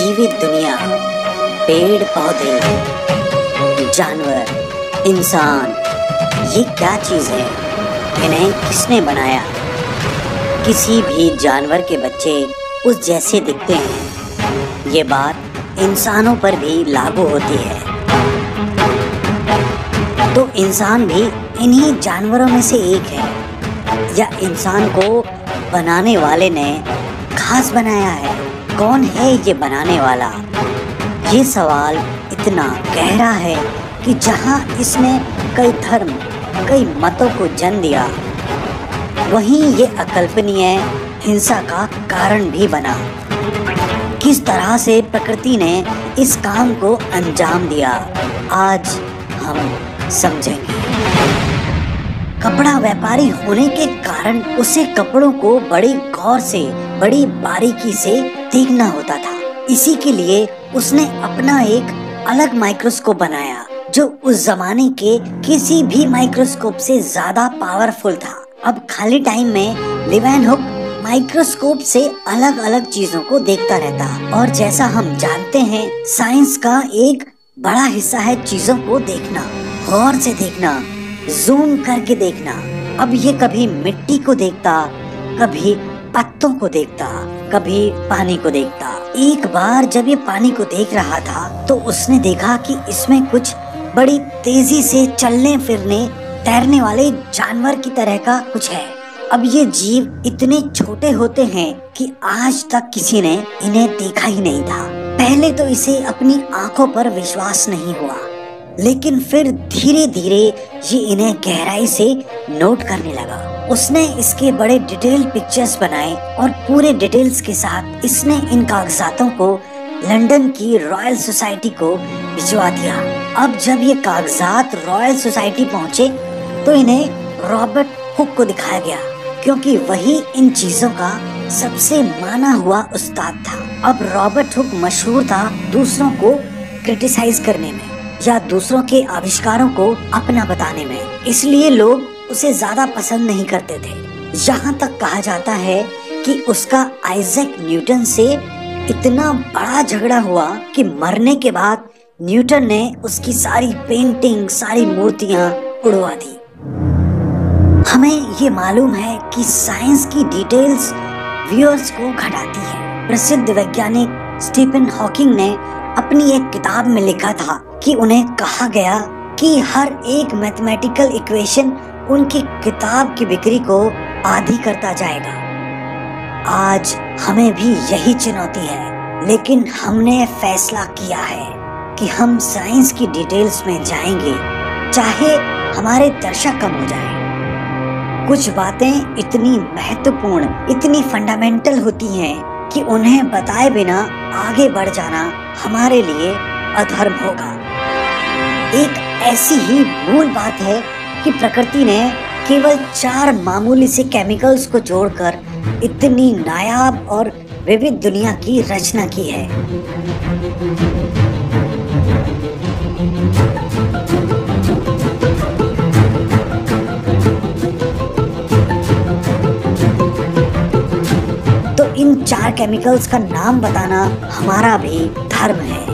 जीवित दुनिया, पेड़ पौधे, जानवर, इंसान, ये क्या चीज है? इन्हें किसने बनाया? किसी भी जानवर के बच्चे उस जैसे दिखते हैं। ये बात इंसानों पर भी लागू होती है। तो इंसान भी इन्हीं जानवरों में से एक है, या इंसान को बनाने वाले ने खास बनाया है? कौन है ये बनाने वाला? ये सवाल इतना गहरा है कि जहाँ इसने कई धर्म, कई मतों को जन्म दिया, वहीं ये अकल्पनीय हिंसा का कारण भी बना। किस तरह से प्रकृति ने इस काम को अंजाम दिया, आज हम समझेंगे। कपड़ा व्यापारी होने के कारण उसे कपड़ों को बड़ी गौर से, बड़ी बारीकी से देखना होता था। इसी के लिए उसने अपना एक अलग माइक्रोस्कोप बनाया, जो उस जमाने के किसी भी माइक्रोस्कोप से ज्यादा पावरफुल था। अब खाली टाइम में लीवेनहुक माइक्रोस्कोप से अलग अलग चीजों को देखता रहता। और जैसा हम जानते हैं, साइंस का एक बड़ा हिस्सा है चीजों को देखना, गौर से देखना, जूम करके देखना। अब ये कभी मिट्टी को देखता, कभी पत्तों को देखता, कभी पानी को देखता। एक बार जब ये पानी को देख रहा था तो उसने देखा कि इसमें कुछ बड़ी तेजी से चलने फिरने, तैरने वाले जानवर की तरह का कुछ है। अब ये जीव इतने छोटे होते हैं कि आज तक किसी ने इन्हें देखा ही नहीं था। पहले तो इसे अपनी आंखों पर विश्वास नहीं हुआ, लेकिन फिर धीरे धीरे ये इन्हें गहराई से नोट करने लगा। उसने इसके बड़े डिटेल पिक्चर्स बनाए और पूरे डिटेल्स के साथ इसने इन कागजातों को लंदन की रॉयल सोसाइटी को भिजवा दिया। अब जब ये कागजात रॉयल सोसाइटी पहुंचे तो इन्हें रॉबर्ट हुक को दिखाया गया, क्योंकि वही इन चीजों का सबसे माना हुआ उस्ताद था। अब रॉबर्ट हुक मशहूर था दूसरों को क्रिटिसाइज करने में या दूसरों के आविष्कारों को अपना बताने में, इसलिए लोग उसे ज्यादा पसंद नहीं करते थे। यहाँ तक कहा जाता है कि उसका आइजैक न्यूटन से इतना बड़ा झगड़ा हुआ कि मरने के बाद न्यूटन ने उसकी सारी पेंटिंग, सारी मूर्तियां उड़वा दी। हमें ये मालूम है कि साइंस की डिटेल्स व्यूअर्स को घटाती है। प्रसिद्ध वैज्ञानिक स्टीफन हॉकिंग ने अपनी एक किताब में लिखा था कि उन्हें कहा गया कि हर एक मैथमेटिकल इक्वेशन उनकी किताब की बिक्री को आधी करता जाएगा। आज हमें भी यही चुनौती है, लेकिन हमने फैसला किया है कि हम साइंस की डिटेल्स में जाएंगे, चाहे हमारे दर्शक कम हो जाए। कुछ बातें इतनी महत्वपूर्ण, इतनी फंडामेंटल होती हैं कि उन्हें बताए बिना आगे बढ़ जाना हमारे लिए अधर्म होगा। एक ऐसी ही मूल बात है कि प्रकृति ने केवल 4 मामूली से केमिकल्स को जोड़कर इतनी नायाब और विविध दुनिया की रचना की है। तो इन 4 केमिकल्स का नाम बताना हमारा भी धर्म है।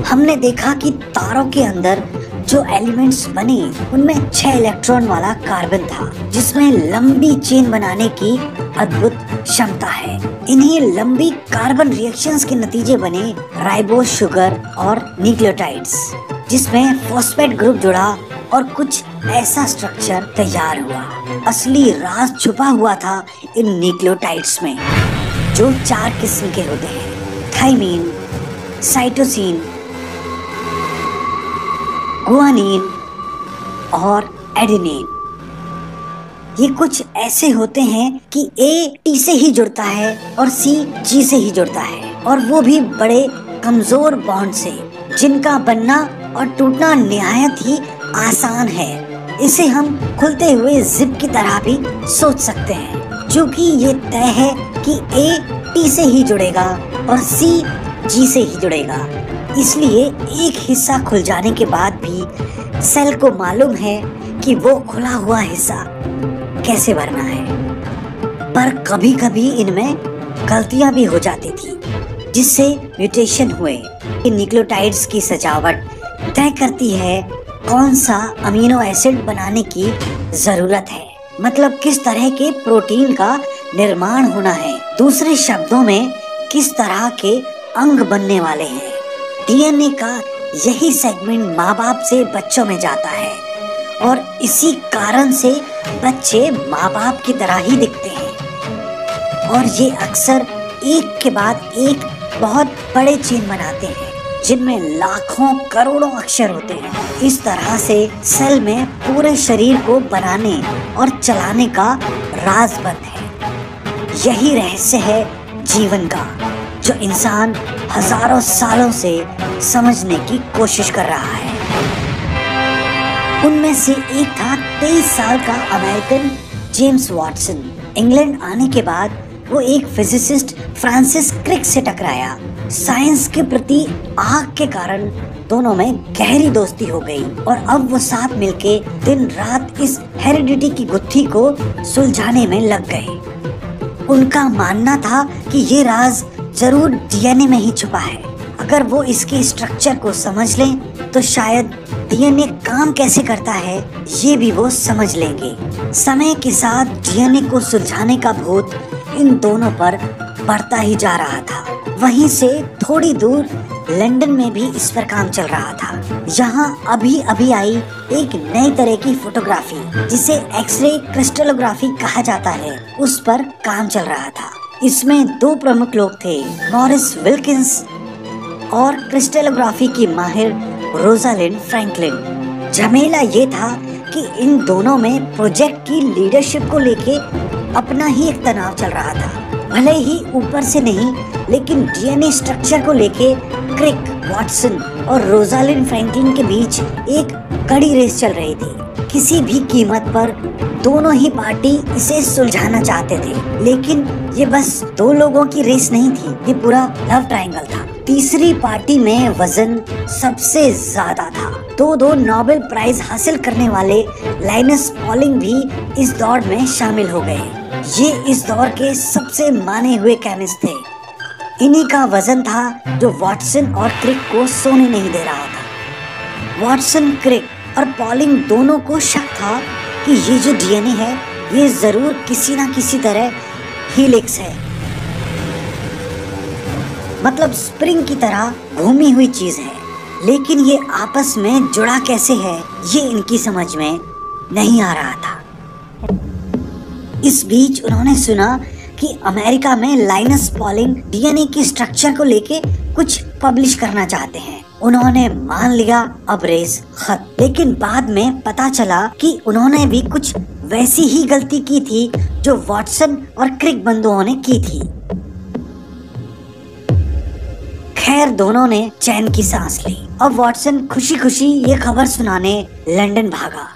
हमने देखा कि तारों के अंदर जो एलिमेंट्स बने उनमें 6 इलेक्ट्रॉन वाला कार्बन था, जिसमें लंबी चेन बनाने की अद्भुत क्षमता है। इन्हीं लंबी कार्बन रिएक्शंस के नतीजे बने राइबोज शुगर और न्यूक्लियोटाइड्स, जिसमें फॉस्फेट ग्रुप जुड़ा और कुछ ऐसा स्ट्रक्चर तैयार हुआ। असली राज छुपा हुआ था इन न्यूक्लियोटाइड्स में, जो 4 किस्म के होते हैं: थाइमीन, साइटोसिन, गुआनिन और एडेनिन। ये कुछ ऐसे होते हैं कि ए टी से ही जुड़ता है और सी जी से ही जुड़ता है, और वो भी बड़े कमजोर बॉन्ड से, जिनका बनना और टूटना निहायत ही आसान है। इसे हम खुलते हुए जिप की तरह भी सोच सकते हैं। चूँकि ये तय है कि ए टी से ही जुड़ेगा और सी जी से ही जुड़ेगा, इसलिए एक हिस्सा खुल जाने के बाद भी सेल को मालूम है कि वो खुला हुआ हिस्सा कैसे भरना है। पर कभी कभी इनमें गलतियां भी हो जाती थी, जिससे म्यूटेशन हुए। न्यूक्लियोटाइड्स की सजावट तय करती है कौन सा अमीनो एसिड बनाने की जरूरत है, मतलब किस तरह के प्रोटीन का निर्माण होना है। दूसरे शब्दों में किस तरह के अंग बनने वाले हैं। डीएनए का यही सेगमेंट माँ बाप से बच्चों में जाता है और इसी कारण से बच्चे माँ बाप की तरह ही दिखते हैं और ये अक्सर एक के बाद एक बहुत बड़े चेन बनाते हैं जिनमें लाखों करोड़ों अक्षर होते हैं। इस तरह से सेल में पूरे शरीर को बनाने और चलाने का राज बंद है। यही रहस्य है जीवन का, जो इंसान हजारों सालों से समझने की कोशिश कर रहा है। उनमें से एक था 23 साल का अमेरिकन जेम्स वाटसन। इंग्लैंड आने के बाद वो एक फिजिसिस्ट फ्रांसिस क्रिक से टकराया। साइंस के प्रति आग के कारण दोनों में गहरी दोस्ती हो गई और अब वो साथ मिलके दिन रात इस हेरिडिटी की गुत्थी को सुलझाने में लग गए। उनका मानना था कि ये राज जरूर डीएनए में ही छुपा है। अगर वो इसके स्ट्रक्चर को समझ लें तो शायद डीएनए काम कैसे करता है ये भी वो समझ लेंगे। समय के साथ डीएनए को सुलझाने का भूत इन दोनों पर बढ़ता ही जा रहा था। वहीं से थोड़ी दूर लंदन में भी इस पर काम चल रहा था। यहाँ अभी अभी आई एक नई तरह की फोटोग्राफी जिसे एक्सरे क्रिस्टलोग्राफी कहा जाता है, उस पर काम चल रहा था। इसमें दो प्रमुख लोग थे, मॉरिस विल्किंस और क्रिस्टलोग्राफी की माहिर रोजालिंड फ्रैंकलिन। झमेला ये था कि इन दोनों में प्रोजेक्ट की लीडरशिप को लेके अपना ही एक तनाव चल रहा था। भले ही ऊपर से नहीं, लेकिन डीएनए स्ट्रक्चर को लेके क्रिक, वाटसन और रोजालिंड फ्रैंकलिन के बीच एक कड़ी रेस चल रही थी। किसी भी कीमत पर दोनों ही पार्टी इसे सुलझाना चाहते थे, लेकिन ये बस दो लोगों की रेस नहीं थी, ये पूरा लव ट्रायंगल था। तीसरी पार्टी में वजन सबसे ज्यादा था। दो नोबेल प्राइज हासिल करने वाले लाइनस पॉलिंग भी इस दौड़ में शामिल हो गए। ये इस दौर के सबसे माने हुए केमिस्ट थे। इन्हीं का वजन था जो वाटसन और क्रिक को सोने नहीं दे रहा था। वाटसन, क्रिक और पॉलिंग दोनों को शक था कि ये जो डीएनए है ये जरूर किसी ना किसी तरह हीलिक्स है, मतलब स्प्रिंग की तरह घूमी हुई चीज है, लेकिन ये आपस में जुड़ा कैसे है ये इनकी समझ में नहीं आ रहा था। इस बीच उन्होंने सुना कि अमेरिका में लाइनस पॉलिंग डीएनए की स्ट्रक्चर को लेके कुछ पब्लिश करना चाहते हैं। उन्होंने मान लिया अब रेस खत्म, लेकिन बाद में पता चला कि उन्होंने भी कुछ वैसी ही गलती की थी जो वाटसन और क्रिक बंधुओं ने की थी। खैर दोनों ने चैन की सांस ली। अब वाटसन खुशी खुशी ये खबर सुनाने लंदन भागा,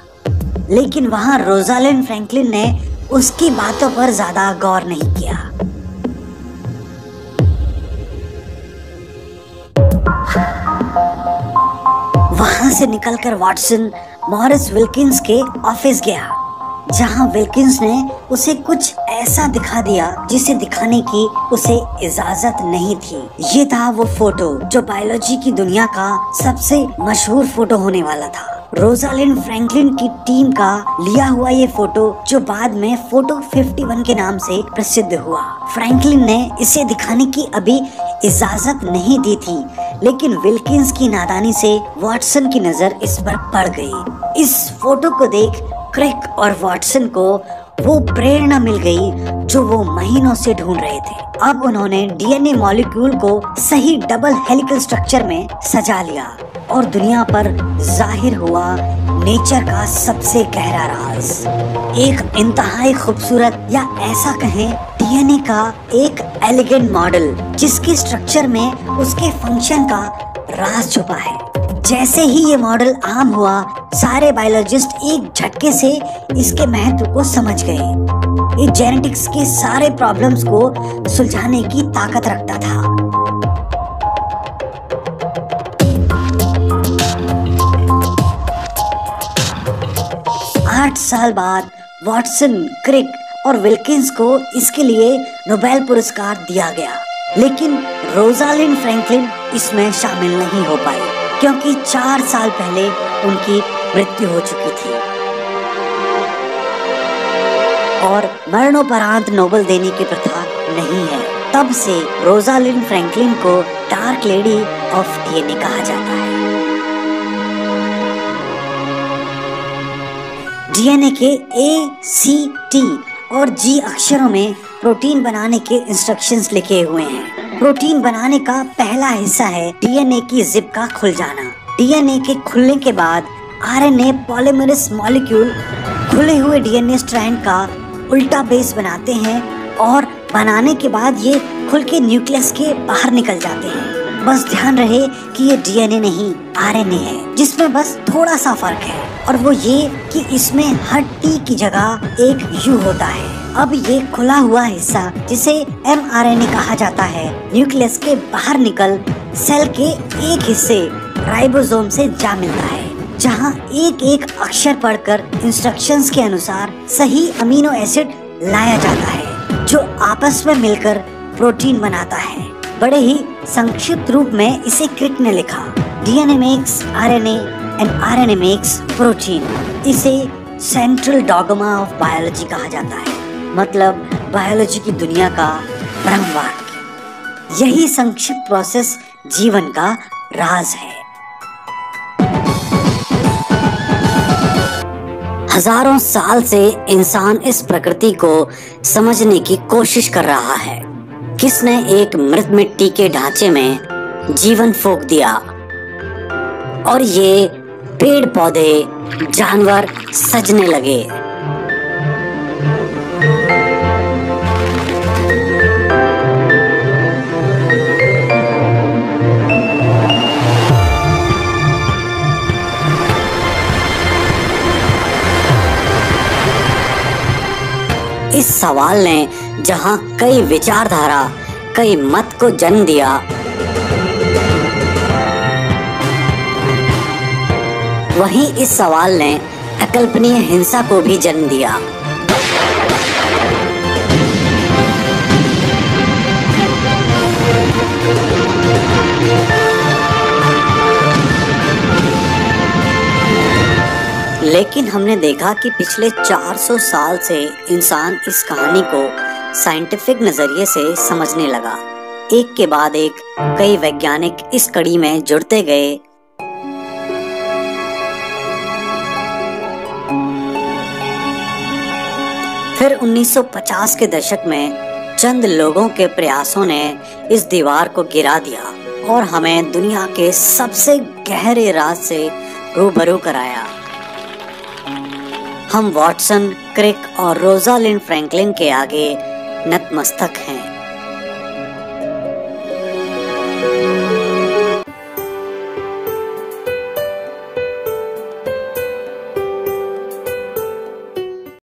लेकिन वहाँ रोजालिंड फ्रैंकलिन ने उसकी बातों पर ज्यादा गौर नहीं किया। वहां से निकलकर वाटसन मॉरिस विल्किंस के ऑफिस गया, जहां विल्किंस ने उसे कुछ ऐसा दिखा दिया जिसे दिखाने की उसे इजाजत नहीं थी। ये था वो फोटो जो बायोलॉजी की दुनिया का सबसे मशहूर फोटो होने वाला था। रोजालिंड फ्रैंकलिन की टीम का लिया हुआ ये फोटो जो बाद में फोटो 51 के नाम से प्रसिद्ध हुआ। फ्रैंकलिन ने इसे दिखाने की अभी इजाजत नहीं दी थी, लेकिन विल्किंस की नादानी से वाटसन की नजर इस पर पड़ गई। इस फोटो को देख क्रिक और वाटसन को वो प्रेरणा मिल गई जो वो महीनों से ढूंढ रहे थे। अब उन्होंने डीएनए मॉलिक्यूल को सही डबल हेलिकल स्ट्रक्चर में सजा लिया और दुनिया पर जाहिर हुआ नेचर का सबसे गहरा राज। एक इंतहाई खूबसूरत या ऐसा कहें डीएनए का एक एलिगेंट मॉडल जिसके स्ट्रक्चर में उसके फंक्शन का राज छुपा है। जैसे ही ये मॉडल आम हुआ, सारे बायोलॉजिस्ट एक झटके से इसके महत्व को समझ गए। ये जेनेटिक्स के सारे प्रॉब्लम्स को सुलझाने की ताकत रखता था। 8 साल बाद वाटसन, क्रिक और विल्किंस को इसके लिए नोबेल पुरस्कार दिया गया। लेकिन रोजालिंड फ्रैंकलिन इसमें शामिल नहीं हो पाई क्योंकि 4 साल पहले उनकी मृत्यु हो चुकी थी और मरणोपरांत नोबेल देने की प्रथा नहीं है। तब से रोजालिंड फ्रैंकलिन को डार्क लेडी ऑफ डीएनए कहा जाता है। डीएनए के ए, सी, टी और जी अक्षरों में प्रोटीन बनाने के इंस्ट्रक्शंस लिखे हुए हैं। प्रोटीन बनाने का पहला हिस्सा है डीएनए की जिप का खुल जाना। डीएनए के खुलने के बाद आरएनए पॉलीमरेज मॉलिक्यूल खुले हुए डीएनए स्ट्रैंड का उल्टा बेस बनाते हैं और बनाने के बाद ये खुल के न्यूक्लियस के बाहर निकल जाते हैं। बस ध्यान रहे कि ये डीएनए नहीं आरएनए है, जिसमें बस थोड़ा सा फर्क है और वो ये कि इसमें हर टी की जगह एक यू होता है। अब ये खुला हुआ हिस्सा जिसे mRNA कहा जाता है न्यूक्लियस के बाहर निकल सेल के एक हिस्से राइबोसोम से जा मिलता है, जहाँ एक एक अक्षर पढ़कर इंस्ट्रक्शंस के अनुसार सही अमीनो एसिड लाया जाता है जो आपस में मिलकर प्रोटीन बनाता है। बड़े ही संक्षिप्त रूप में इसे क्रिक ने लिखा, DNA makes RNA and RNA makes protein. इसे सेंट्रल डॉगमा ऑफ बायोलॉजी कहा जाता है, मतलब बायोलॉजी की दुनिया का ब्रह्मवाक्य। यही संक्षिप्त प्रोसेस जीवन का राज है। हजारों साल से इंसान इस प्रकृति को समझने की कोशिश कर रहा है। किसने एक मृत मिट्टी के ढांचे में जीवन फूंक दिया और ये पेड़ पौधे जानवर सजने लगे। इस सवाल ने जहां कई विचारधारा, कई मत को जन्म दिया, वहीं इस सवाल ने अकल्पनीय हिंसा को भी जन्म दिया। लेकिन हमने देखा कि पिछले 400 साल से इंसान इस कहानी को साइंटिफिक नजरिए से समझने लगा। एक के बाद एक कई वैज्ञानिक इस कड़ी में जुड़ते गए। फिर 1950 के दशक में चंद लोगों के प्रयासों ने इस दीवार को गिरा दिया और हमें दुनिया के सबसे गहरे राज से रूबरू कराया। हम वाटसन, क्रिक और रोजालिंड फ्रैंकलिन के आगे नतमस्तक हैं।